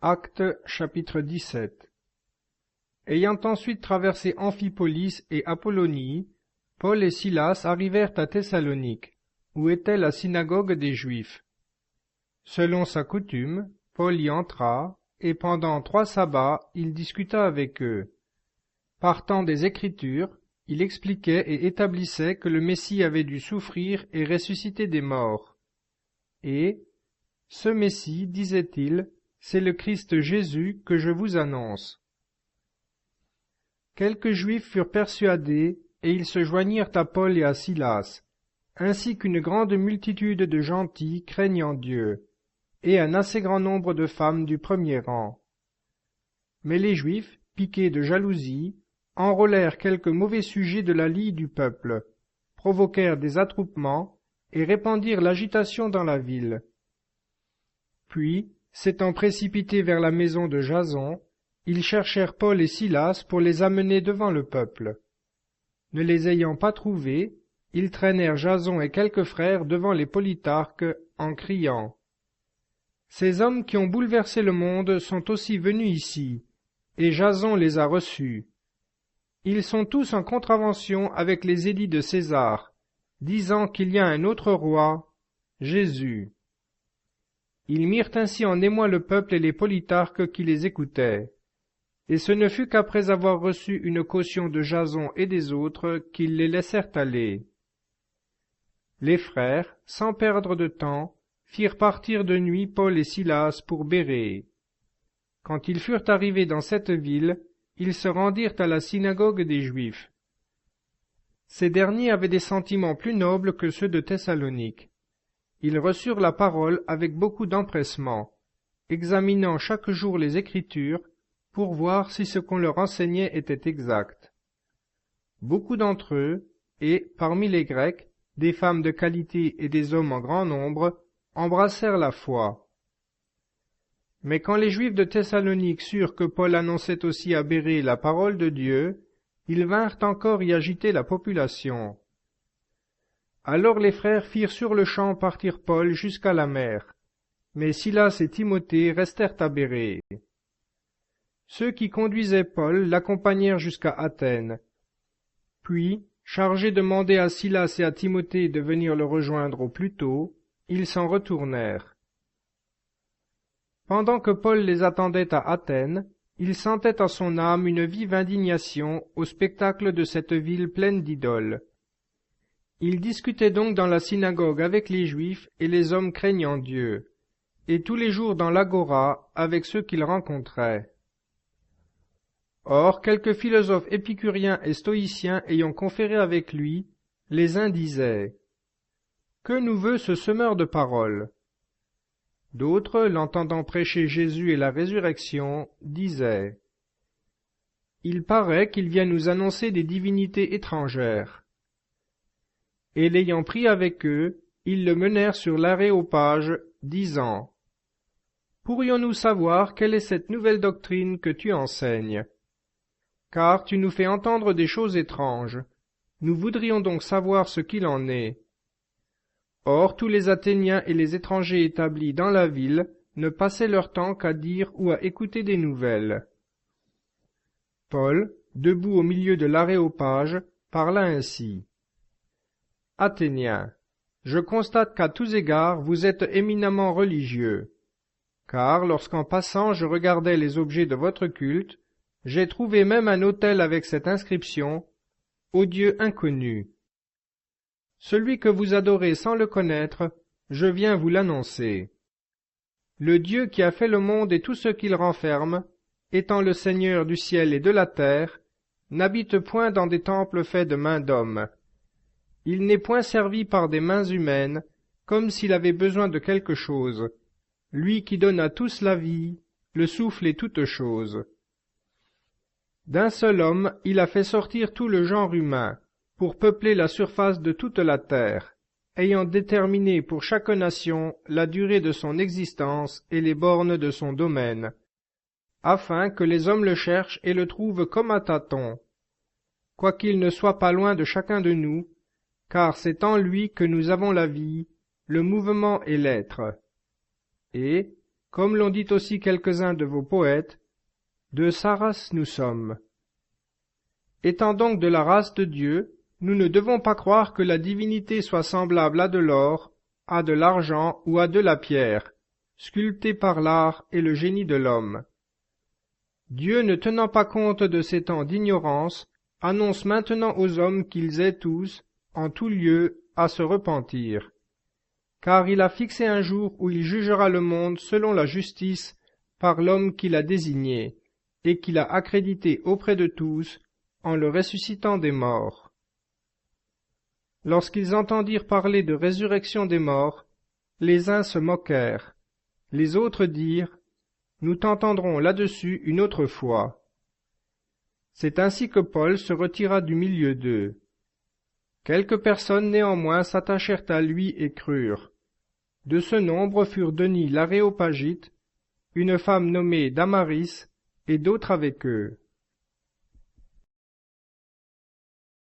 Actes chapitre 17. Ayant ensuite traversé Amphipolis et Apollonie, Paul et Silas arrivèrent à Thessalonique, où était la synagogue des Juifs. Selon sa coutume, Paul y entra, et pendant 3 sabbats il discuta avec eux. Partant des Écritures, il expliquait et établissait que le Messie avait dû souffrir et ressusciter des morts. Et, ce Messie, disait-il, c'est le Christ Jésus que je vous annonce. Quelques Juifs furent persuadés, et ils se joignirent à Paul et à Silas, ainsi qu'une grande multitude de gentils craignant Dieu, et un assez grand nombre de femmes du premier rang. Mais les Juifs, piqués de jalousie, enrôlèrent quelques mauvais sujets de la lie du peuple, provoquèrent des attroupements et répandirent l'agitation dans la ville. Puis, s'étant précipités vers la maison de Jason, ils cherchèrent Paul et Silas pour les amener devant le peuple. Ne les ayant pas trouvés, ils traînèrent Jason et quelques frères devant les politarques en criant « Ces hommes qui ont bouleversé le monde sont aussi venus ici, et Jason les a reçus. Ils sont tous en contravention avec les édits de César, disant qu'il y a un autre roi, Jésus. » Ils mirent ainsi en émoi le peuple et les politarques qui les écoutaient. Et ce ne fut qu'après avoir reçu une caution de Jason et des autres qu'ils les laissèrent aller. Les frères, sans perdre de temps, firent partir de nuit Paul et Silas pour Bérée. Quand ils furent arrivés dans cette ville, ils se rendirent à la synagogue des Juifs. Ces derniers avaient des sentiments plus nobles que ceux de Thessalonique. Ils reçurent la parole avec beaucoup d'empressement, examinant chaque jour les Écritures pour voir si ce qu'on leur enseignait était exact. Beaucoup d'entre eux, et, parmi les Grecs, des femmes de qualité et des hommes en grand nombre, embrassèrent la foi. Mais quand les Juifs de Thessalonique surent que Paul annonçait aussi à Bérée la parole de Dieu, ils vinrent encore y agiter la population. Alors les frères firent sur-le-champ partir Paul jusqu'à la mer, mais Silas et Timothée restèrent à Bérée. Ceux qui conduisaient Paul l'accompagnèrent jusqu'à Athènes. Puis, chargés de demander à Silas et à Timothée de venir le rejoindre au plus tôt, ils s'en retournèrent. Pendant que Paul les attendait à Athènes, il sentait en son âme une vive indignation au spectacle de cette ville pleine d'idoles. Il discutait donc dans la synagogue avec les Juifs et les hommes craignant Dieu, et tous les jours dans l'agora avec ceux qu'il rencontrait. Or, quelques philosophes épicuriens et stoïciens ayant conféré avec lui, les uns disaient « Que nous veut ce semeur de paroles ?» D'autres, l'entendant prêcher Jésus et la résurrection, disaient « Il paraît qu'il vient nous annoncer des divinités étrangères. » Et l'ayant pris avec eux, ils le menèrent sur l'aréopage, disant « Pourrions-nous savoir quelle est cette nouvelle doctrine que tu enseignes ? Car tu nous fais entendre des choses étranges. Nous voudrions donc savoir ce qu'il en est. » Or tous les Athéniens et les étrangers établis dans la ville ne passaient leur temps qu'à dire ou à écouter des nouvelles. Paul, debout au milieu de l'aréopage, parla ainsi. « Athéniens, je constate qu'à tous égards vous êtes éminemment religieux. Car lorsqu'en passant je regardais les objets de votre culte, j'ai trouvé même un autel avec cette inscription « Au Dieu inconnu ». Celui que vous adorez sans le connaître, je viens vous l'annoncer. Le Dieu qui a fait le monde et tout ce qu'il renferme, étant le Seigneur du ciel et de la terre, n'habite point dans des temples faits de mains d'hommes. Il n'est point servi par des mains humaines, comme s'il avait besoin de quelque chose, lui qui donne à tous la vie, le souffle et toutes choses. D'un seul homme, il a fait sortir tout le genre humain, pour peupler la surface de toute la terre, ayant déterminé pour chaque nation la durée de son existence et les bornes de son domaine, afin que les hommes le cherchent et le trouvent comme à tâtons, quoiqu'il ne soit pas loin de chacun de nous, car c'est en lui que nous avons la vie, le mouvement et l'être. Et, comme l'ont dit aussi quelques-uns de vos poètes, de sa race nous sommes. Étant donc de la race de Dieu, nous ne devons pas croire que la divinité soit semblable à de l'or, à de l'argent ou à de la pierre, sculptée par l'art et le génie de l'homme. Dieu, ne tenant pas compte de ces temps d'ignorance, annonce maintenant aux hommes qu'ils aient tous, en tout lieu, à se repentir. Car il a fixé un jour où il jugera le monde selon la justice par l'homme qu'il a désigné, et qu'il a accrédité auprès de tous, en le ressuscitant des morts. Lorsqu'ils entendirent parler de résurrection des morts, les uns se moquèrent, les autres dirent, « Nous t'entendrons là-dessus une autre fois. » C'est ainsi que Paul se retira du milieu d'eux. Quelques personnes néanmoins s'attachèrent à lui et crurent. De ce nombre furent Denis l'Aréopagite, une femme nommée Damaris, et d'autres avec eux.